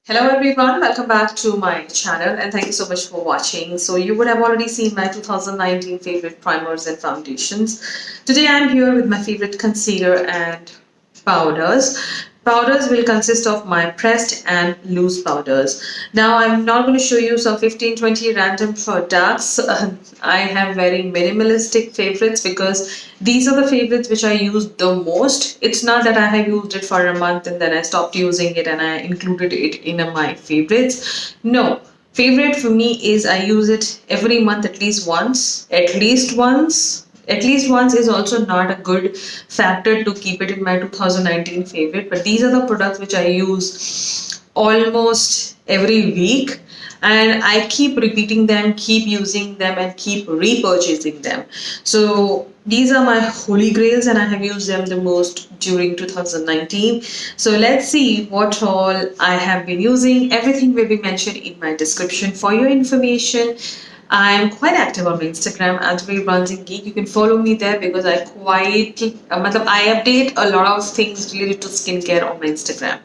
Hello everyone, welcome back to my channel and thank you so much for watching. So you would have already seen my 2019 favorite primers and foundations. Today I'm here with my favorite concealer and powders. Powders will consist of my pressed and loose powders. Now I'm not going to show you some 15-20 random products. I have very minimalistic favorites because these are the favorites which I use the most. It's not that I have used it for a month and then I stopped using it and I included it in my favorites. No. Favorite for me is I use it every month at least once. At least once is also not a good factor to keep it in my 2019 favorite, but these are the products which I use almost every week and I keep repeating them, keep using them, and keep repurchasing them. So these are my holy grails and I have used them the most during 2019. So let's see what all I have been using. Everything will be mentioned in my description for your information. I'm quite active on my Instagram at Geek. You can follow me there because I update a lot of things related to skincare on my Instagram.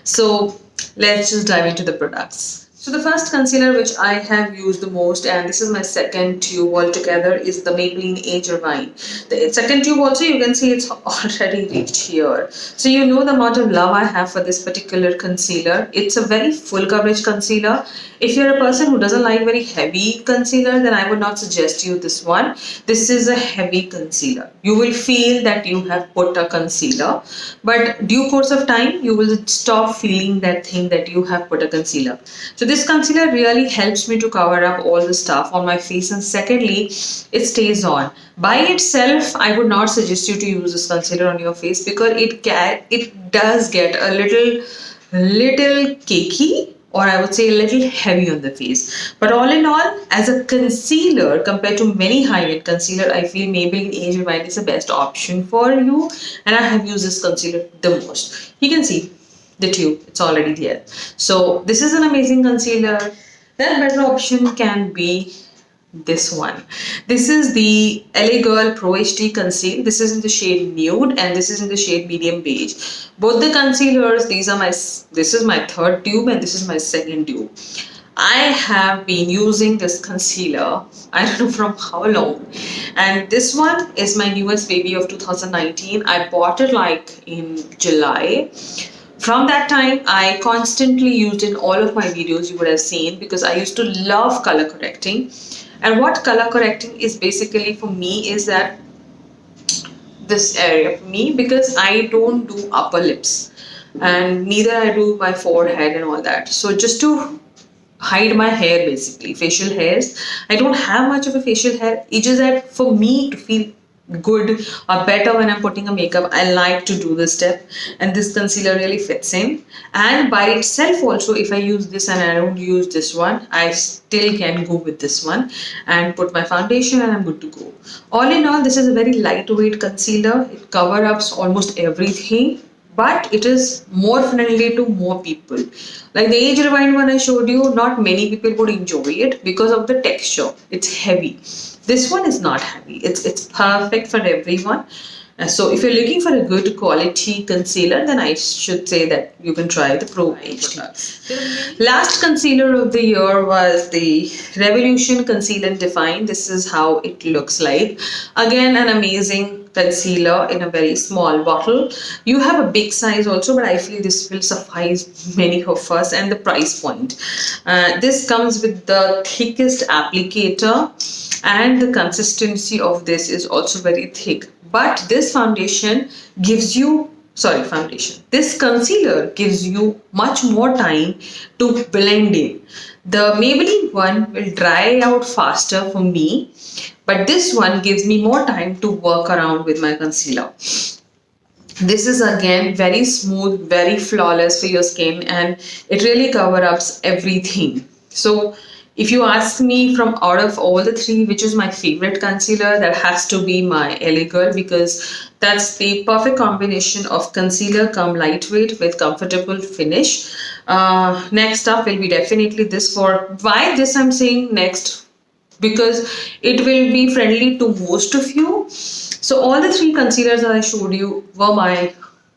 So let's just dive into the products. So the first concealer which I have used the most, and this is my second tube altogether, is the Maybelline Age Rewind. The second tube also, you can see it's already reached here. So you know the amount of love I have for this particular concealer. It's a very full coverage concealer. If you're a person who doesn't like very heavy concealer, then I would not suggest you this one. This is a heavy concealer. You will feel that you have put a concealer, but due course of time, you will stop feeling that thing that you have put a concealer. So this concealer really helps me to cover up all the stuff on my face, and secondly, it stays on. By itself, I would not suggest you to use this concealer on your face because it does get a little cakey, or I would say a little heavy on the face. But all in all, as a concealer, compared to many high-end concealer, I feel Maybelline Age Rewind is the best option for you, and I have used this concealer the most. You can see the tube, it's already there. So this is an amazing concealer. Then better option can be this one. This is the LA Girl Pro HD Conceal. This is in the shade Nude and this is in the shade Medium Beige. Both the concealers, this is my third tube and this is my second tube. I have been using this concealer, I don't know from how long, and this one is my newest baby of 2019. I bought it like in July. From that time, I constantly used in all of my videos you would have seen because I used to love color correcting. And what color correcting is basically for me is that this area for me, because I don't do upper lips and neither I do my forehead and all that. So just to hide my hair, basically facial hairs, I don't have much of a facial hair. It's just that for me to feel good or better when I'm putting a makeup, I like to do this step, and this concealer really fits in. And by itself also, if I use this and I don't use this one, I still can go with this one and put my foundation and I'm good to go. All in all, this is a very lightweight concealer. It covers up almost everything, but it is more friendly to more people. Like the Age Rewind one I showed you, not many people would enjoy it because of the texture. It's heavy. This one is not heavy. It's perfect for everyone. So if you're looking for a good quality concealer, then I should say that you can try the Pro HD. Last concealer of the year was the Revolution Conceal and Define. This is how it looks like. Again, an amazing concealer in a very small bottle. You have a big size also, but I feel this will suffice many of us, and the price point. This comes with the thickest applicator, and the consistency of this is also very thick. But this foundation gives you this concealer gives you much more time to blend in. The Maybelline one will dry out faster for me, but this one gives me more time to work around with my concealer. This is again very smooth, very flawless for your skin, and it really covers up everything. So if you ask me from out of all the three, which is my favorite concealer, that has to be my LA Girl, because that's the perfect combination of concealer come lightweight with comfortable finish. Next up will be definitely this. For why this I'm saying next, because it will be friendly to most of you. So all the three concealers that I showed you were my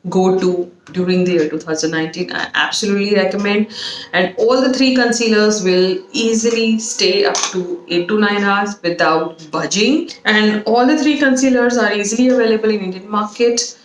go to during the year 2019. I absolutely recommend, and all the three concealers will easily stay up to 8 to 9 hours without budging, and all the three concealers are easily available in Indian market.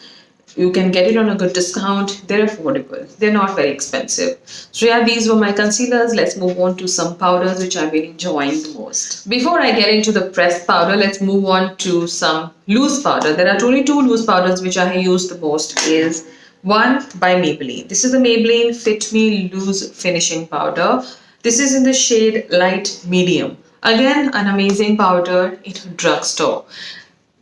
You can get it on a good discount. They're affordable. They're not very expensive. So yeah, these were my concealers. Let's move on to some powders which I've been enjoying the most. Before I get into the pressed powder, let's move on to some loose powder. There are only two loose powders which I use the most. Is one by Maybelline. This is the Maybelline Fit Me Loose Finishing Powder. This is in the shade light medium. Again, an amazing powder in a drugstore.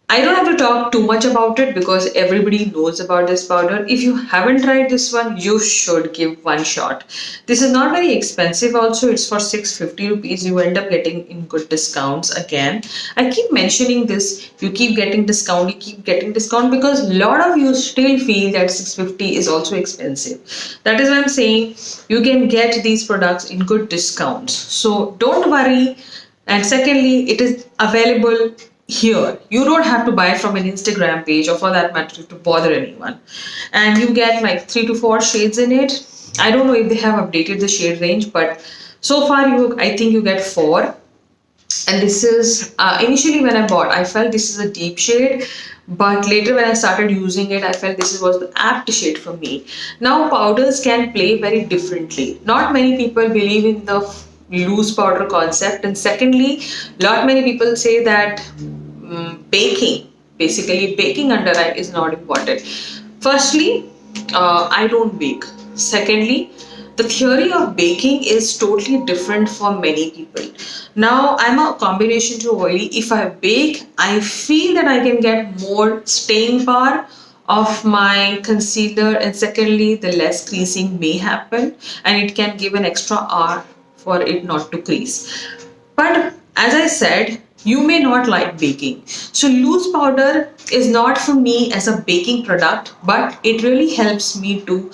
I don't have to talk too much about it because everybody knows about this powder. If you haven't tried this one, you should give one shot. This is not very expensive also. It's for 650 rupees. You end up getting in good discounts again. I keep mentioning this. You keep getting discount. You keep getting discount because a lot of you still feel that 650 is also expensive. That is why I'm saying you can get these products in good discounts. So don't worry. And secondly, it is available here. You don't have to buy from an Instagram page or for that matter to bother anyone. And you get like 3 to 4 shades in it. I don't know if they have updated the shade range, but so far I think you get 4. And this is initially when I bought, I felt this is a deep shade, but later when I started using it, I felt this was the apt shade for me. Now powders can play very differently. Not many people believe in the loose powder concept, and secondly, lot many people say that baking under eye is not important. Firstly, I don't bake. Secondly, the theory of baking is totally different for many people. Now I'm a combination to oily. If I bake, I feel that I can get more staying power of my concealer, and secondly, the less creasing may happen, and it can give an extra hour for it not to crease. But as I said, you may not like baking. So loose powder is not for me as a baking product, but it really helps me to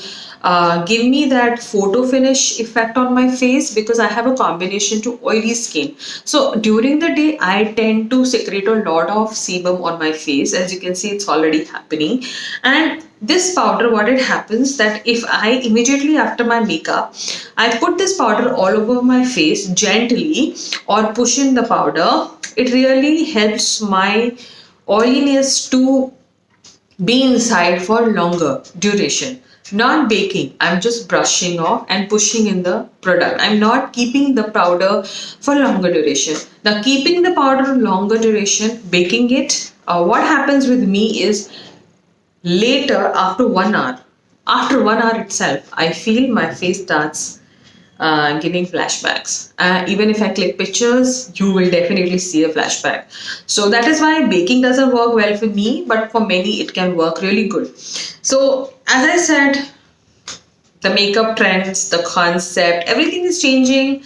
give me that photo finish effect on my face because I have a combination to oily skin. So during the day, I tend to secrete a lot of sebum on my face. As you can see, it's already happening. And this powder, what it happens that if I immediately after my makeup, I put this powder all over my face gently or push in the powder, it really helps my oiliness to be inside for longer duration. Not baking, I'm just brushing off and pushing in the product. I'm not keeping the powder for longer duration. Now keeping the powder longer duration, baking it, what happens with me is later after 1 hour itself, I feel my face starts giving flashbacks. Even if I click pictures, you will definitely see a flashback. So that is why baking doesn't work well for me, but for many it can work really good. So as I said, the makeup trends, the concept, everything is changing.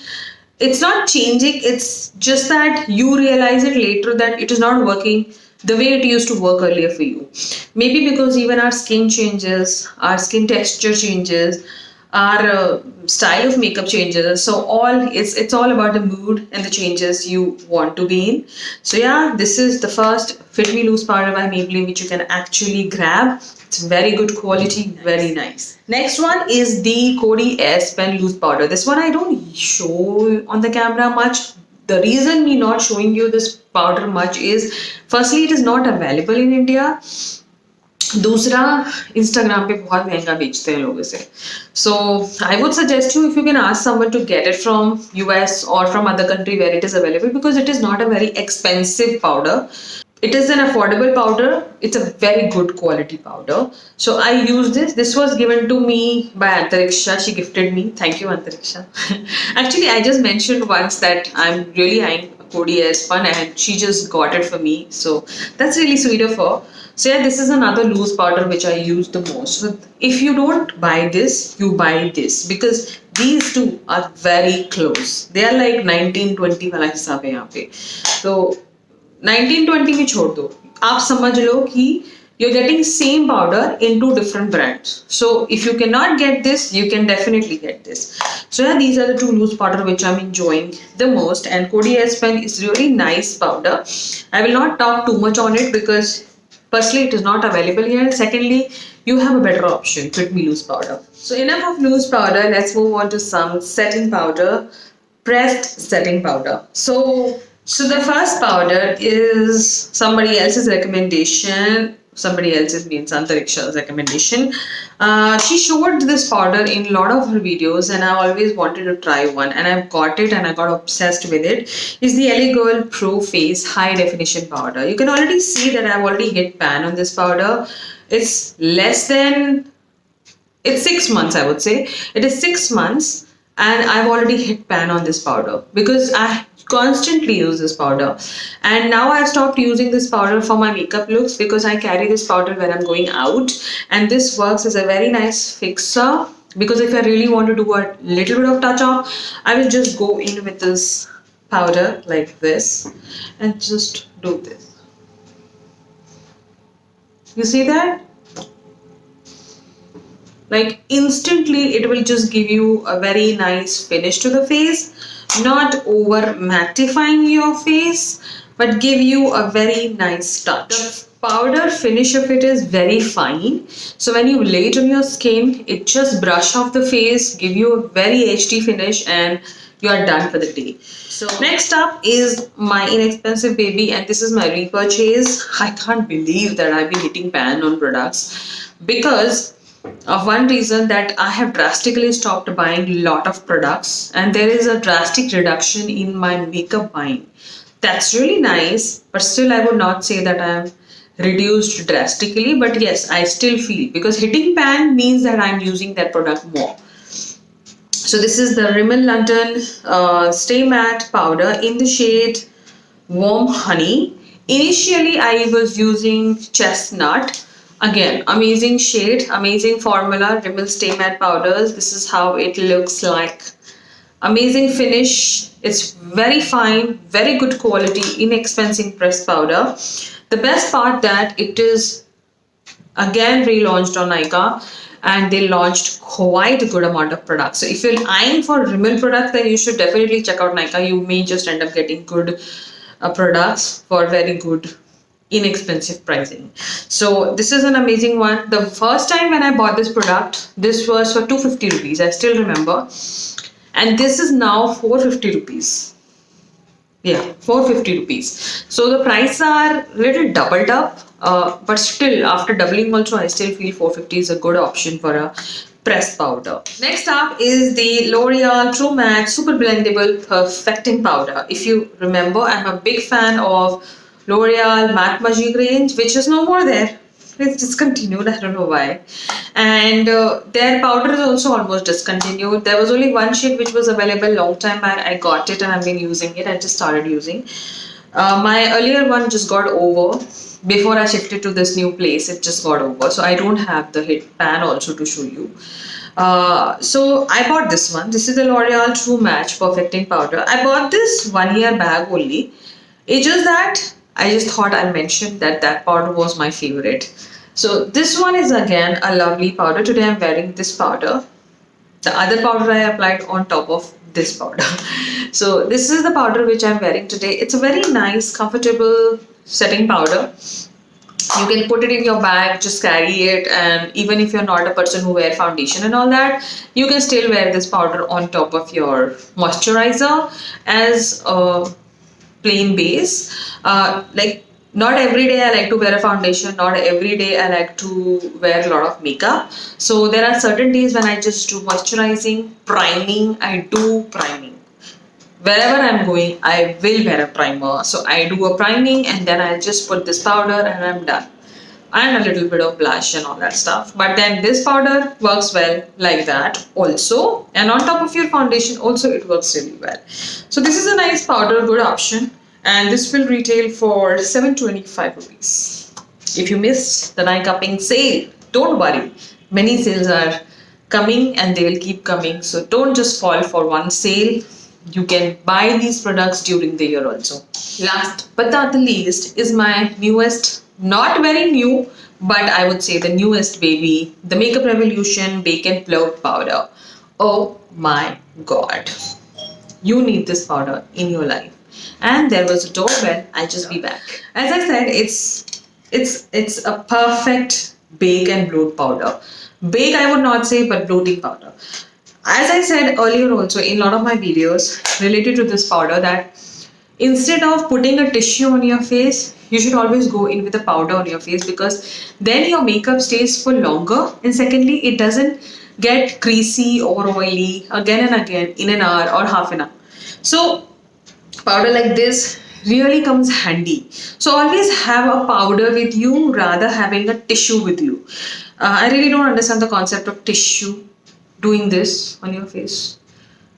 It's not changing, it's just that you realize it later that it is not working the way it used to work earlier for you. Maybe because even our skin changes, our skin texture changes, our style of makeup changes. So it's all about the mood and the changes you want to be in. So yeah, this is the first Fit Me Loose powder by Maybelline, which you can actually grab. It's very good quality, very nice. Next one is the Coty S Pen Loose Powder. This one I don't show on the camera much. The reason me not showing you this powder much is, firstly, it is not available in India. दूसरा Instagram पे बहुत महंगा बेचते हैं लोग इसे. So I would suggest you, if you can ask someone to get it from US or from other country where it is available, because it is not a very expensive powder. It is an affordable powder. It's a very good quality powder. So I use this. This was given to me by Antariksha. She gifted me. Thank you, Antariksha. Actually, I just mentioned once that I'm really eyeing Coty S Pen and she just got it for me. So that's really sweet of her. So yeah, this is another loose powder which I use the most. So if you don't buy this, you buy this, because these two are very close. They are like 1920 वाला हिसाब है यहाँ पे. So 1920 भी छोड़ दो, आप समझ लो कि you're getting same powder in two different brands. So if you cannot get this, you can definitely get this. So yeah, these are the two loose powder which I'm enjoying the most, and Coty S Pen is really nice powder. I will not talk too much on it because Firstly, it is not available here. Secondly, you have a better option, Fit Me Loose powder. So enough of loose powder. Let's move on to some setting powder, pressed setting powder. So the first powder is somebody else's recommendation. Somebody else's means Antariksha's recommendation. She showed this powder in a lot of her videos, and I always wanted to try one, and I've got it, and I got obsessed with it. Is the LA Girl Pro Face High Definition Powder. You can already see that I've already hit pan on this powder. It's less than, it's 6 months, I would say. It is 6 months, and I've already hit pan on this powder because I constantly use this powder. And now I've stopped using this powder for my makeup looks because I carry this powder when I'm going out, and this works as a very nice fixer. Because if I really want to do a little bit of touch up, I will just go in with this powder like this and just do this. You see that? Like instantly it will just give you a very nice finish to the face, not over mattifying your face, but give you a very nice touch. The powder finish of it is very fine, so when you lay it on your skin, it just brush off the face, give you a very HD finish, and you are done for the day. So next up is my inexpensive baby, and this is my repurchase. I can't believe that I've been hitting pan on products because of one reason, that I have drastically stopped buying a lot of products, and there is a drastic reduction in my makeup buying. That's really nice, but still I would not say that I am reduced drastically, but yes, I still feel, because hitting pan means that I'm using that product more. So this is the Rimmel London Stay Matte powder in the shade Warm Honey. Initially I was using Chestnut. Again, amazing shade, amazing formula, Rimmel Stay Matte powders. This is how it looks like. Amazing finish. It's very fine, very good quality, inexpensive pressed powder. The best part that it is again relaunched on Nykaa, and they launched quite a good amount of products. So if you're eyeing for Rimmel products, then you should definitely check out Nykaa. You may just end up getting good products for very good inexpensive pricing. So this is an amazing one. The first time when I bought this product, this was for 250 rupees. I still remember. And this is now 450 rupees. Yeah, 450 rupees. So the prices are little doubled up, but still after doubling also, I still feel 450 is a good option for a pressed powder. Next up is the L'Oreal True Matte Super Blendable Perfecting Powder. If you remember, I'm a big fan of L'Oreal Matte Magic range, which is no more there. It's discontinued, I don't know why. And their powder is also almost discontinued. There was only one shade which was available long time back. I got it and I've been using it. I just started using. My earlier one just got over. Before I shifted to this new place, it just got over. So I don't have the hit pan also to show you. So I bought this one. This is the L'Oreal True Match Perfecting Powder. I bought this 1 year back only. It's just that I just thought I'd mention that that powder was my favorite. So this one is again a lovely powder. Today I'm wearing this powder. The other powder I applied on top of this powder. So this is the powder which I'm wearing today. It's a very nice, comfortable setting powder. You can put it in your bag, just carry it, and even if you're not a person who wear foundation and all that, you can still wear this powder on top of your moisturizer as a plain base. Like not every day I like to wear a foundation, not every day I like to wear a lot of makeup. So there are certain days when I just do moisturizing, priming. I do priming. Wherever I'm going, I will wear a primer. So I do a priming and then I just put this powder and I'm done. And a little bit of blush and all that stuff. But then this powder works well like that also. And on top of your foundation also it works really well. So this is a nice powder, good option. And this will retail for 725 rupees. If you missed the Nykaa Pink sale, don't worry. Many sales are coming and they will keep coming. So don't just fall for one sale. You can buy these products during the year also. Last but not the least is my newest, not very new, but I would say the newest baby, the Makeup Revolution Bake and Float powder. Oh my god. You need this powder in your life. And there was a doorbell. I'll just be back. As I said, it's it's a perfect bake and bloat powder. Bake I would not say, but bloating powder. As I said earlier also in a lot of my videos related to this powder, that instead of putting a tissue on your face, you should always go in with a powder on your face, because then your makeup stays for longer, and secondly it doesn't get creasy or oily again and again in an hour or half an hour. So powder like this really comes handy. So always have a powder with you rather having a tissue with you. I really don't understand the concept of tissue doing this on your face,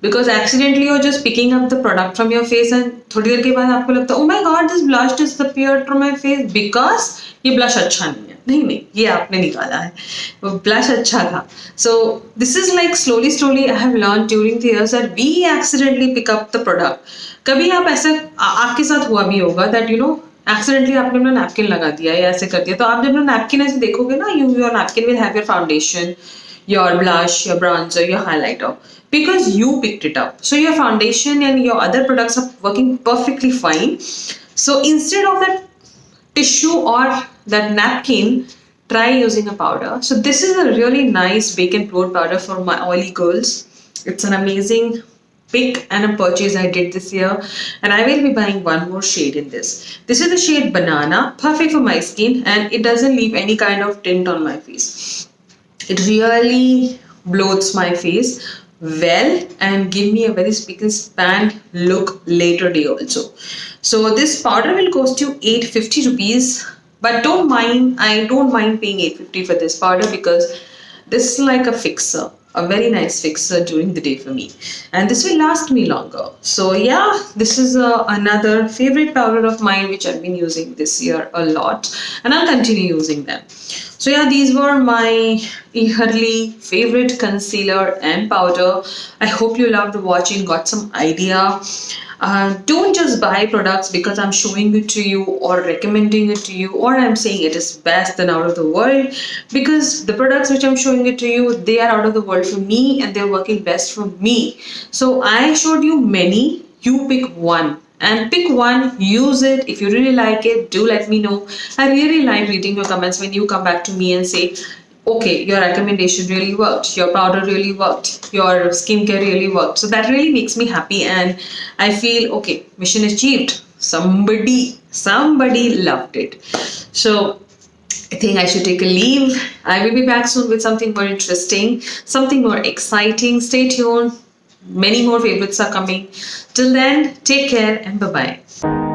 because accidentally you're just picking up the product from your face and थोड़ी देर के बाद आपको लगता है oh my god this blush disappeared from my face because ये blush अच्छा नहीं है. नहीं ये आपने निकाला है, वो blush अच्छा था. So this is like slowly I have learned during the years that we accidentally pick up the product. कभी आप ऐसा आपके साथ हुआ भी होगा that you know एक्सीडेंटली आपने अपना नैपकिन लगा दिया या ऐसे कर दिया, तो आप जब नैपकिन ऐसे देखोगे ना, your napkin will have your foundation, your blush, your bronzer, your highlighter, because you picked it up. So your foundation and your other products are working perfectly fine. So instead of that tissue or that napkin, try using a powder. So this is a really nice bake and bloat powder for my oily girls. It's an amazing pick and a purchase I did this year, and I will be buying one more shade in this. This is the shade Banana, perfect for my skin, and it doesn't leave any kind of tint on my face. It really bloats my face well and give me a very spick and span look later day also. So this powder will cost you 850 rupees, but don't mind, I don't mind paying 850 for this powder, because this is like a fixer, a very nice fixer during the day for me, and this will last me longer. So yeah, this is another favorite powder of mine which I've been using this year a lot, and I'll continue using them. So yeah, these were my yearly favorite concealer and powder. I hope you loved watching, got some idea. Don't just buy products because I'm showing it to you or recommending it to you or I'm saying it is best and out of the world, because the products which I'm showing it to you, they are out of the world for me and they're working best for me. So I showed you many, you pick one. And pick one, use it. If you really like it, do let me know. I really like reading your comments when you come back to me and say, okay, your recommendation really worked, your powder really worked, your skincare really worked. So that really makes me happy and I feel, okay, mission achieved. Somebody loved it. So I think I should take a leave. I will be back soon with something more interesting, something more exciting. Stay tuned. Many more favorites are coming. Till then, take care and bye-bye.